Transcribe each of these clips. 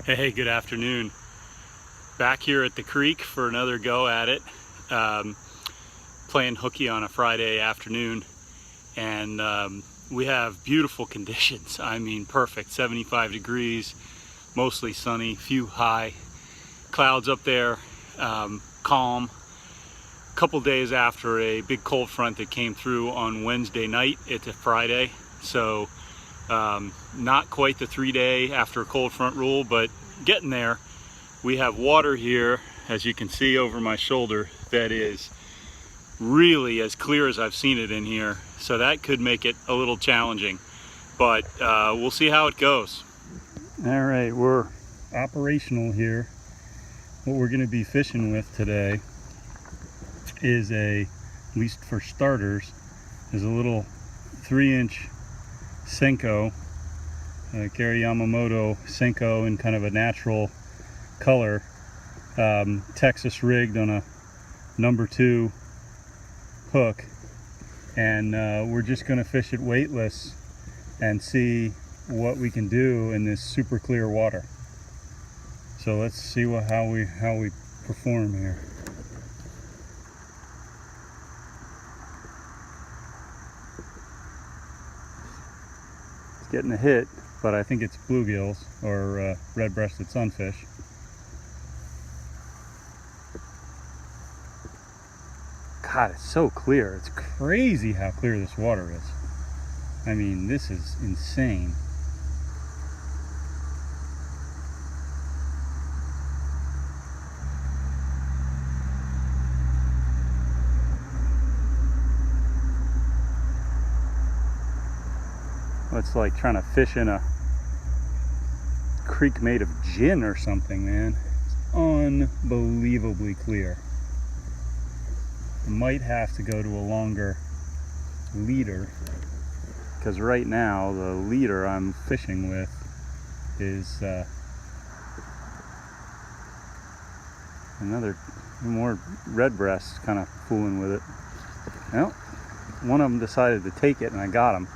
Hey, good afternoon. Back here at the creek for another go at it. Playing hooky on a Friday afternoon, and we have beautiful conditions. I mean, perfect. 75 degrees, mostly sunny, few high clouds up there, calm. A couple days after a big cold front that came through on Wednesday night, it's a Friday, so not quite the 3-day after a cold front rule, but getting there. We have water here, as you can see over my shoulder, that is really as clear as I've seen it in here, so that could make it a little challenging, but we'll see how it goes. All right, we're operational here. What we're going to be fishing with today is at least for starters, is a little 3-inch Senko, Gary Yamamoto Senko, in kind of a natural color, Texas rigged on a number 2 hook, and we're just going to fish it weightless and see what we can do in this super clear water. So let's see how we perform here. It's getting a hit, but I think it's bluegills or red-breasted sunfish. God, it's so clear. It's crazy how clear this water is. I mean, this is insane. It's like trying to fish in a creek made of gin or something, man. It's unbelievably clear. I might have to go to a longer leader, because right now the leader I'm fishing with is more redbreasts kind of fooling with it. Well, one of them decided to take it and I got him.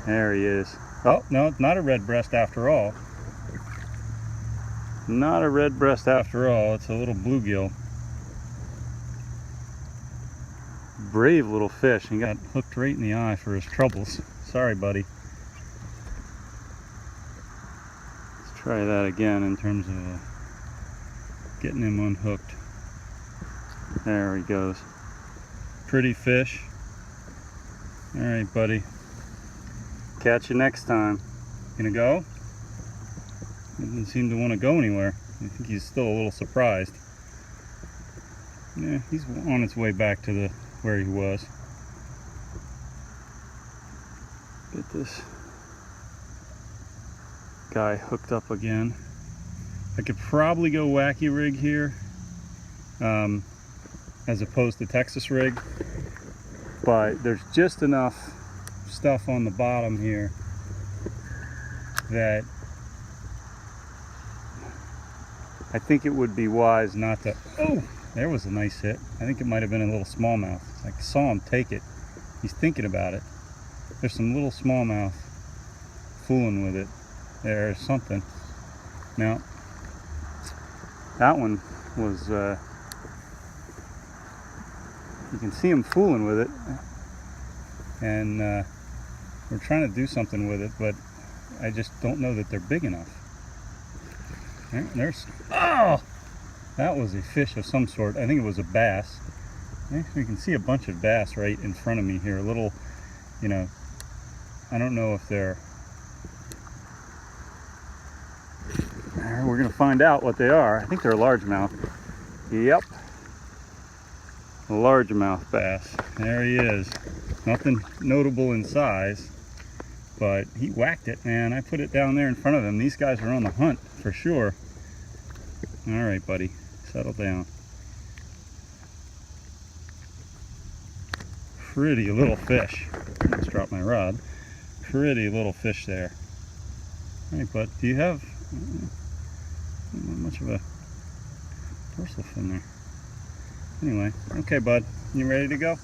There he is. Oh, no, it's not a redbreast after all. Not a redbreast after all. It's a little bluegill. Brave little fish. He got hooked right in the eye for his troubles. Sorry, buddy. Let's try that again in terms of getting him unhooked. There he goes. Pretty fish. All right, buddy. Catch you next time. Gonna go? He doesn't seem to want to go anywhere. I think he's still a little surprised. Yeah, he's on his way back to where he was. Get this guy hooked up again. I could probably go wacky rig here, as opposed to Texas rig, but there's just enough stuff on the bottom here that I think it would be wise not to. Oh, there was a nice hit. I think it might have been a little smallmouth. I saw him take it. He's thinking about it. There's some little smallmouth fooling with it. There's something. Now, that one was, you can see him fooling with it. And we're trying to do something with it, but I just don't know that they're big enough. Oh! That was a fish of some sort. I think it was a bass. Actually, you can see a bunch of bass right in front of me here. A little, I don't know if they're... We're going to find out what they are. I think they're a largemouth. Yep. A largemouth bass. There he is. Nothing notable in size, but he whacked it, man. I put it down there in front of him. These guys are on the hunt for sure. All right, buddy, settle down. Pretty little fish. Let's drop my rod. Pretty little fish there. All right, bud, do you have not much of a dorsal fin there? Anyway, okay, bud, you ready to go?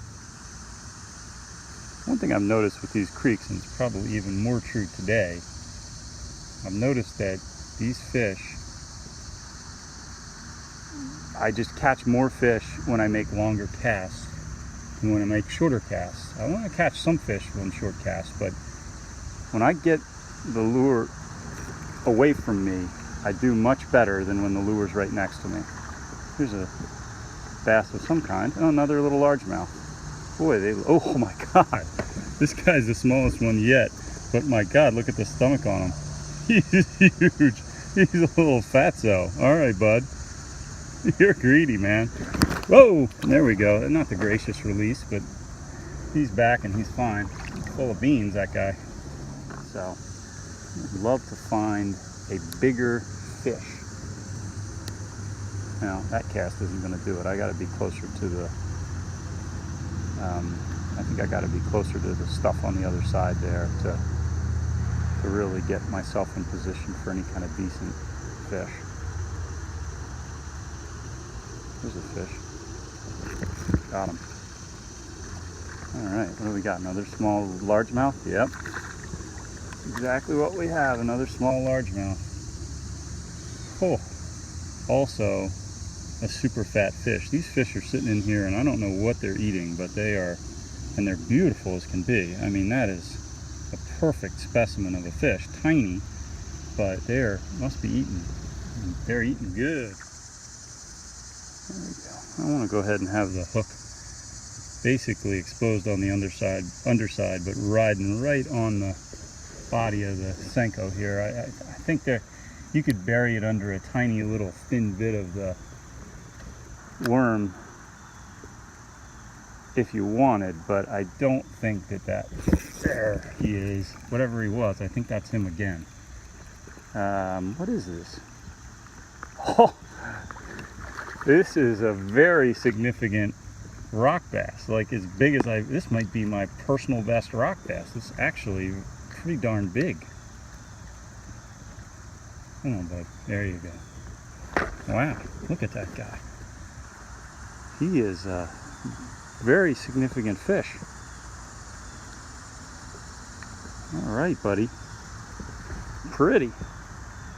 One thing I've noticed with these creeks, and it's probably even more true today, I've noticed that these fish, I just catch more fish when I make longer casts than when I make shorter casts. I want to catch some fish on short casts, but when I get the lure away from me, I do much better than when the lure's right next to me. Here's a bass of some kind. Oh, another little largemouth. Boy, oh my God. This guy's the smallest one yet, but my God, look at the stomach on him. He's huge. He's a little fatso. All right, bud. You're greedy, man. Whoa, there we go. Not the gracious release, but he's back and he's fine. He's full of beans, that guy. So, I'd love to find a bigger fish. Now, that cast isn't going to do it. I got to be closer to the, I think I got to be closer to the stuff on the other side there to really get myself in position for any kind of decent fish. There's a fish. Got him. All right, what do we got? Another small largemouth? Yep. Exactly what we have, another small largemouth. Oh, also a super fat fish. These fish are sitting in here and I don't know what they're eating, but they are, and they're beautiful as can be. I mean, that is a perfect specimen of a fish. Tiny, but they're, must be eating. They're eating good. There we go. I want to go ahead and have the hook basically exposed on the underside, but riding right on the body of the Senko here. I think that you could bury it under a tiny little thin bit of the worm if you wanted, but I don't think that there he is, whatever he was. I think that's him again. What is this? Oh, this is a very significant rock bass, like as big as this might be my personal best rock bass. It's actually pretty darn big. Come on, bud. There you go. Wow, look at that guy. He is a very significant fish. All right, buddy. Pretty.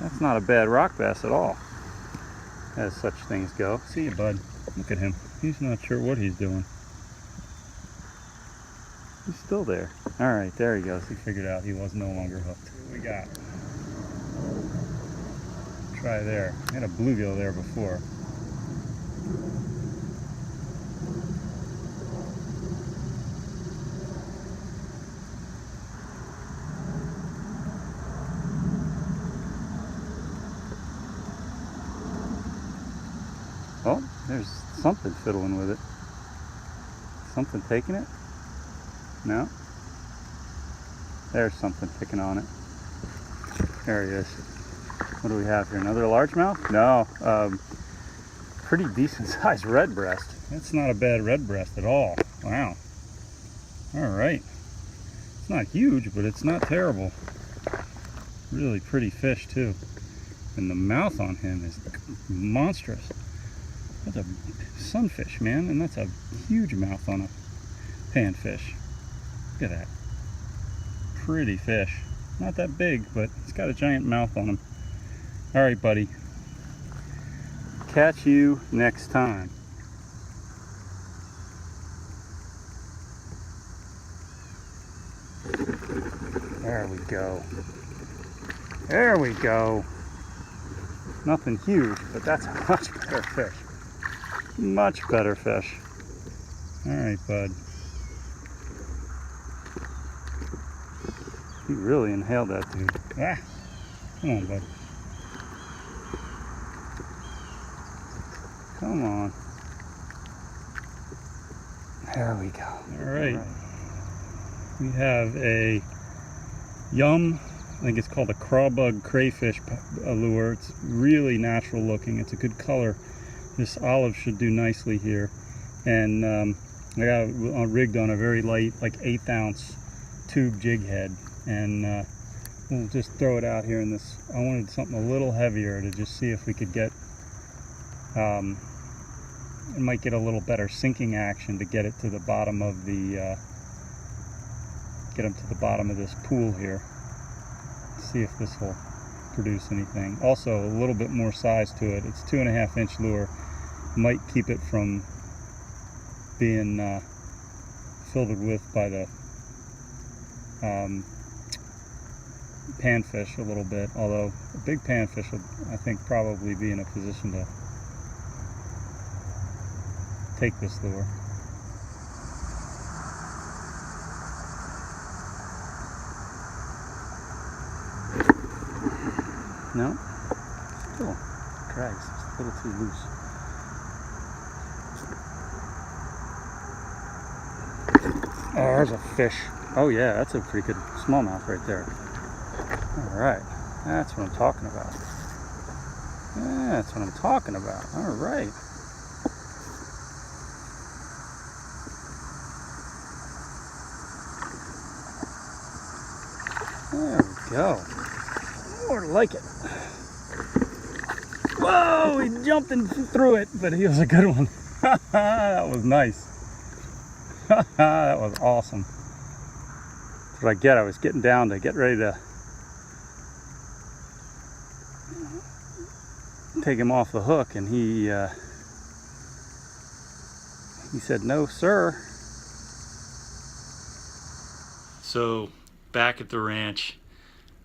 That's not a bad rock bass at all, as such things go. See you, bud. Look at him. He's not sure what he's doing. He's still there. All right, there he goes. He figured out he was no longer hooked. What we got? Try there. I had a bluegill there before. Oh, there's something fiddling with it. Something taking it? No? There's something picking on it. There he is. What do we have here? Another largemouth? No. Pretty decent sized red breast. That's not a bad red breast at all. Wow. All right. It's not huge, but it's not terrible. Really pretty fish too. And the mouth on him is monstrous. That's a sunfish, man, and that's a huge mouth on a panfish. Look at that. Pretty fish. Not that big, but it's got a giant mouth on him. All right, buddy. Catch you next time. There we go. There we go. Nothing huge, but that's a much better fish. Much better fish. All right, bud. He really inhaled that dude. Ah, come on, bud. Come on. There we go. All right. We have a Yum, I think it's called a crawbug crayfish lure. It's really natural looking. It's a good color. This olive should do nicely here. And I got it rigged on a very light, like 1/8 ounce tube jig head. And we'll just throw it out here in this. I wanted something a little heavier to just see if we could get, it might get a little better sinking action to get it to the bottom of the, get them to the bottom of this pool here. See if this will produce anything. Also, a little bit more size to it. It's 2.5-inch lure. Might keep it from being filtered with by the panfish a little bit, although a big panfish would, I think, probably be in a position to take this lure. No, still drags, it's a little too loose. Oh, there's a fish. Oh yeah, that's a pretty good smallmouth right there. All right, that's what I'm talking about. Yeah, that's what I'm talking about. All right. There we go. More like it. Whoa, he jumped and threw it, but he was a good one. That was nice. That was awesome. That's what I get. I was getting down to get ready to take him off the hook, and he said, "No, sir." So back at the ranch,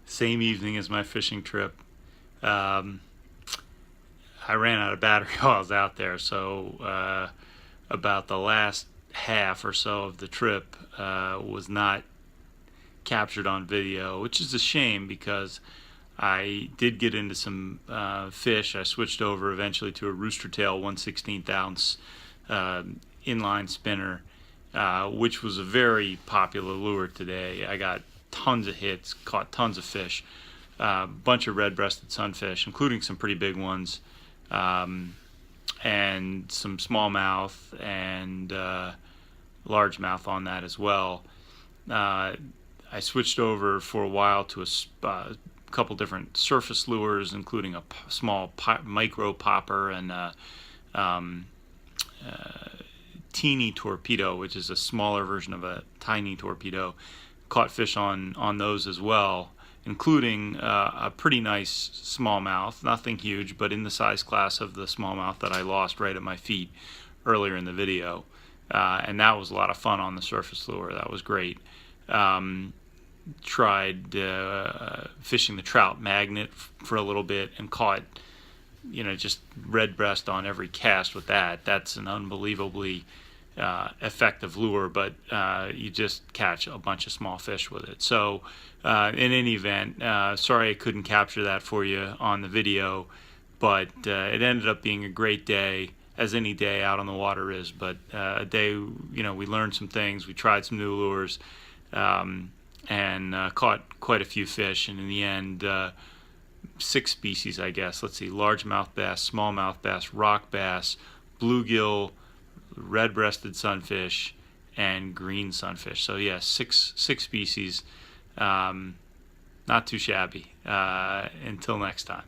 same evening as my fishing trip. I ran out of battery while I was out there, so about the last half or so of the trip was not captured on video, which is a shame because I did get into some fish. I switched over eventually to a rooster tail 1/16 ounce inline spinner, which was a very popular lure today. I got tons of hits, caught tons of fish, a bunch of red-breasted sunfish, including some pretty big ones, and some smallmouth and largemouth on that as well. I switched over for a while to a couple different surface lures, including a small micro popper and teeny torpedo, which is a smaller version of a tiny torpedo. Caught fish on those as well, including a pretty nice smallmouth, nothing huge, but in the size class of the smallmouth that I lost right at my feet earlier in the video. And that was a lot of fun on the surface lure. That was great. Tried fishing the trout magnet for a little bit and caught, just red breast on every cast with that. That's an unbelievably effective lure, but you just catch a bunch of small fish with it. So in any event, sorry I couldn't capture that for you on the video, but it ended up being a great day, as any day out on the water is. But a day, we learned some things, we tried some new lures, and caught quite a few fish, and in the end 6 species, I guess. Let's see: largemouth bass, smallmouth bass, rock bass, bluegill, red-breasted sunfish, and green sunfish. So yeah, six species. Not too shabby. Until next time.